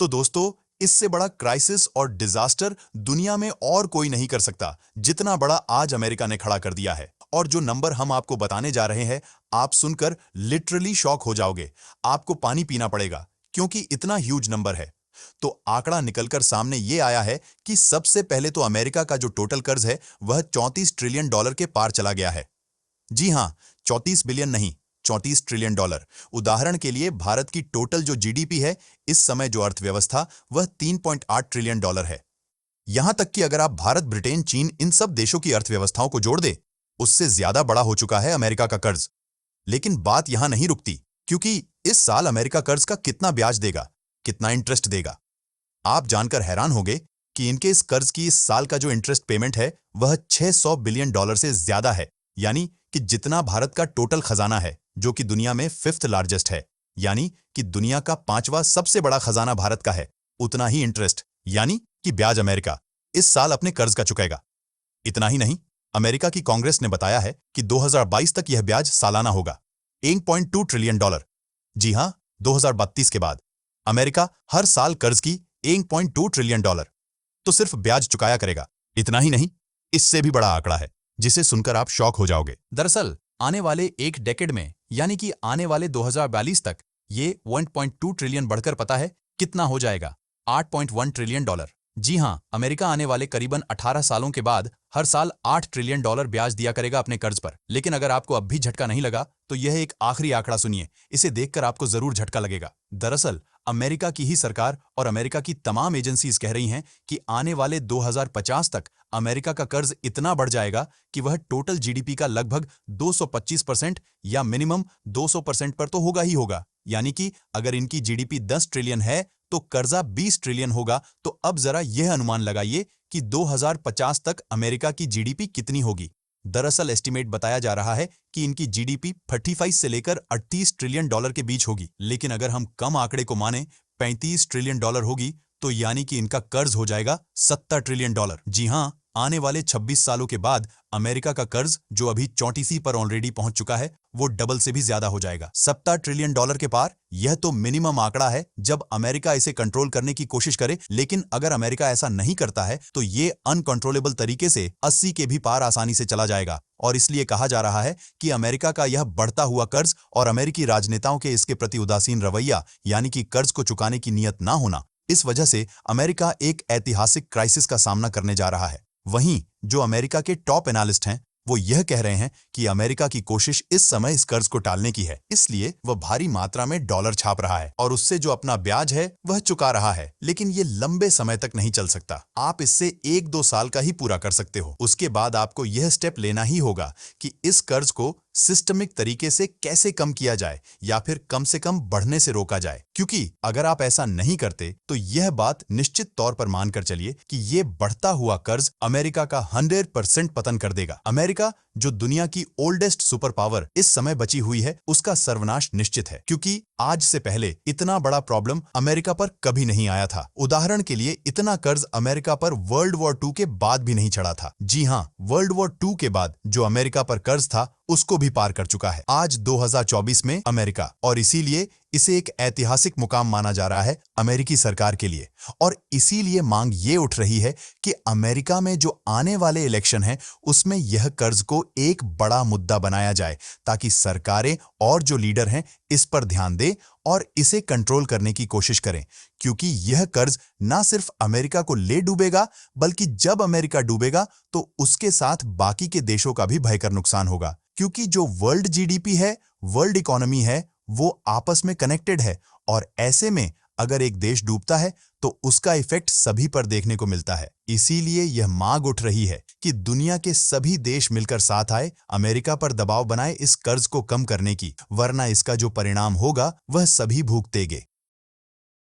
तो दोस्तों, इससे बड़ा क्राइसिस और डिजास्टर दुनिया में और कोई नहीं कर सकता जितना बड़ा आज अमेरिका ने खड़ा कर दिया है। और जो नंबर हम आपको बताने जा रहे हैं, आप सुनकर लिटरली शॉक हो जाओगे। आपको पानी पीना पड़ेगा, क्योंकि इतना ह्यूज नंबर है। तो आंकड़ा निकलकर सामने ये आया है कि सबसे पहले तो अमेरिका का जो टोटल कर्ज है वह 34 ट्रिलियन डॉलर के पार चला गया है। जी हां, 34 बिलियन नहीं, 34 ट्रिलियन डॉलर। उदाहरण के लिए भारत की टोटल जो जीडीपी है, इस समय जो अर्थव्यवस्था, वह 3.8 ट्रिलियन डॉलर है। यहां तक कि अगर आप भारत, ब्रिटेन, चीन, इन सब देशों की अर्थव्यवस्थाओं को जोड़ दे, उससे ज्यादा बड़ा हो चुका है अमेरिका का कर्ज। लेकिन बात यहां नहीं रुकती, क्योंकि इस साल अमेरिका कर्ज का कितना ब्याज देगा, कितना इंटरेस्ट देगा। आप जानकर हैरान होंगे कि इनके इस कर्ज की इस साल का जो इंटरेस्ट पेमेंट है, वह 600 बिलियन डॉलर से ज्यादा है। यानी कि जितना भारत का टोटल खजाना है, जो कि दुनिया में 5th लार्जेस्ट है, यानी कि दुनिया का 5वां सबसे बड़ा खजाना भारत का है, उतना ही इंटरेस्ट यानी कि ब्याज अमेरिका इस साल अपने कर्ज का चुकाएगा। इतना ही नहीं, अमेरिका की कांग्रेस ने बताया है कि 2022 तक यह ब्याज सालाना होगा 1.2 ट्रिलियन डॉलर। जी हां, 2032 के बाद अमेरिका हर साल कर्ज की 1.2 ट्रिलियन डॉलर तो सिर्फ ब्याज चुकाया करेगा। इतना ही नहीं, इससे भी बड़ा आंकड़ा है जिसे सुनकर आप शॉक हो जाओगे। दरअसल आने वाले एक डेकेड में, यानी कि आने वाले 2042 तक, ये 1.2 ट्रिलियन बढ़कर पता है कितना हो जाएगा? 8.1 ट्रिलियन डॉलर। जी हां, अमेरिका आने वाले करीबन 18 सालों के बाद हर साल 8 ट्रिलियन डॉलर ब्याज दिया करेगा अपने कर्ज पर। लेकिन अगर आपको अब भी झटका नहीं लगा, तो यह एक आखिरी आंकड़ा सुनिए, इसे देखकर आपको जरूर झटका लगेगा। दरअसल अमेरिका की ही सरकार और अमेरिका की तमाम एजेंसीज कह रही हैं कि आने वाले 2050 तक अमेरिका का कर्ज इतना बढ़ जाएगा कि वह टोटल जीडीपी का लगभग 225% या मिनिमम 200% पर तो होगा ही होगा। यानी कि अगर इनकी जीडीपी 10 ट्रिलियन है तो कर्जा 20 ट्रिलियन होगा। तो अब जरा यह अनुमान लगाइए कि 2050 तक अमेरिका की जीडीपी कितनी होगी। दरअसल एस्टीमेट बताया जा रहा है कि इनकी जीडीपी 35 से लेकर 38 ट्रिलियन डॉलर के बीच होगी। लेकिन अगर हम कम आंकड़े को माने, 35 ट्रिलियन डॉलर होगी, तो यानी कि इनका कर्ज हो जाएगा 70 ट्रिलियन डॉलर। जी हां, आने वाले 26 सालों के बाद अमेरिका का कर्ज, जो अभी 34 पर ऑलरेडी पहुंच चुका है, वो डबल से भी ज्यादा हो जाएगा, 70 ट्रिलियन डॉलर के पार। यह तो मिनिमम आंकड़ा है जब अमेरिका इसे कंट्रोल करने की कोशिश करे। लेकिन अगर अमेरिका ऐसा नहीं करता है तो ये अनकंट्रोलेबल तरीके से 80 के भी पार आसानी से चला जाएगा। और इसलिए कहा जा रहा है कि अमेरिका का यह बढ़ता हुआ कर्ज और अमेरिकी राजनेताओं के इसके प्रति उदासीन रवैया, यानी कि कर्ज को चुकाने की नीयत ना होना, इस वजह से अमेरिका एक ऐतिहासिक क्राइसिस का सामना करने जा रहा है। वहीं जो अमेरिका के टॉप एनालिस्ट हैं, वो यह कह रहे हैं कि अमेरिका की कोशिश इस समय इस कर्ज को टालने की है, इसलिए वह भारी मात्रा में डॉलर छाप रहा है और उससे जो अपना ब्याज है वह चुका रहा है। लेकिन ये लंबे समय तक नहीं चल सकता। आप इससे 1-2 साल का ही पूरा कर सकते हो। उसके बाद आपको यह स्टेप लेना ही होगा कि इस कर्ज को सिस्टमिक तरीके से कैसे कम किया जाए, या फिर कम से कम बढ़ने से रोका जाए। क्योंकि अगर आप ऐसा नहीं करते तो यह बात निश्चित तौर पर मानकर चलिए कि यह बढ़ता हुआ कर्ज अमेरिका का 100% पतन कर देगा। अमेरिका, जो दुनिया की ओल्डेस्ट सुपर पावर इस समय बची हुई है, उसका सर्वनाश निश्चित है। क्योंकि आज से पहले इतना बड़ा प्रॉब्लम अमेरिका पर कभी नहीं आया था। उदाहरण के लिए, इतना कर्ज अमेरिका पर वर्ल्ड वॉर 2 के बाद भी नहीं चढ़ा था। जी हां, वर्ल्ड वॉर 2 के बाद जो अमेरिका पर कर्ज था, उसको भी पार कर चुका है आज 2024 में अमेरिका। और इसीलिए इसे एक ऐतिहासिक मुकाम माना जा रहा है अमेरिकी सरकार के लिए। और इसीलिए मांग ये उठ रही है कि अमेरिका में जो आने वाले इलेक्शन हैं, उसमें यह कर्ज को एक बड़ा मुद्दा बनाया जाए, ताकि सरकारें और जो लीडर हैं इस पर ध्यान दें और इसे कंट्रोल करने की कोशिश करें। क्योंकि यह कर्ज ना सिर्फ अमेरिका को ले डूबेगा, बल्कि जब अमेरिका डूबेगा तो उसके साथ बाकी के देशों का भी भयंकर नुकसान होगा। क्योंकि जो वर्ल्ड जीडीपी है, वर्ल्ड इकोनॉमी है, वो आपस में कनेक्टेड है। और ऐसे में अगर एक देश डूबता है तो उसका इफेक्ट सभी पर देखने को मिलता है। इसीलिए यह मांग उठ रही है कि दुनिया के सभी देश मिलकर साथ आए, अमेरिका पर दबाव बनाए इस कर्ज को कम करने की, वरना इसका जो परिणाम होगा वह सभी भुगतेंगे।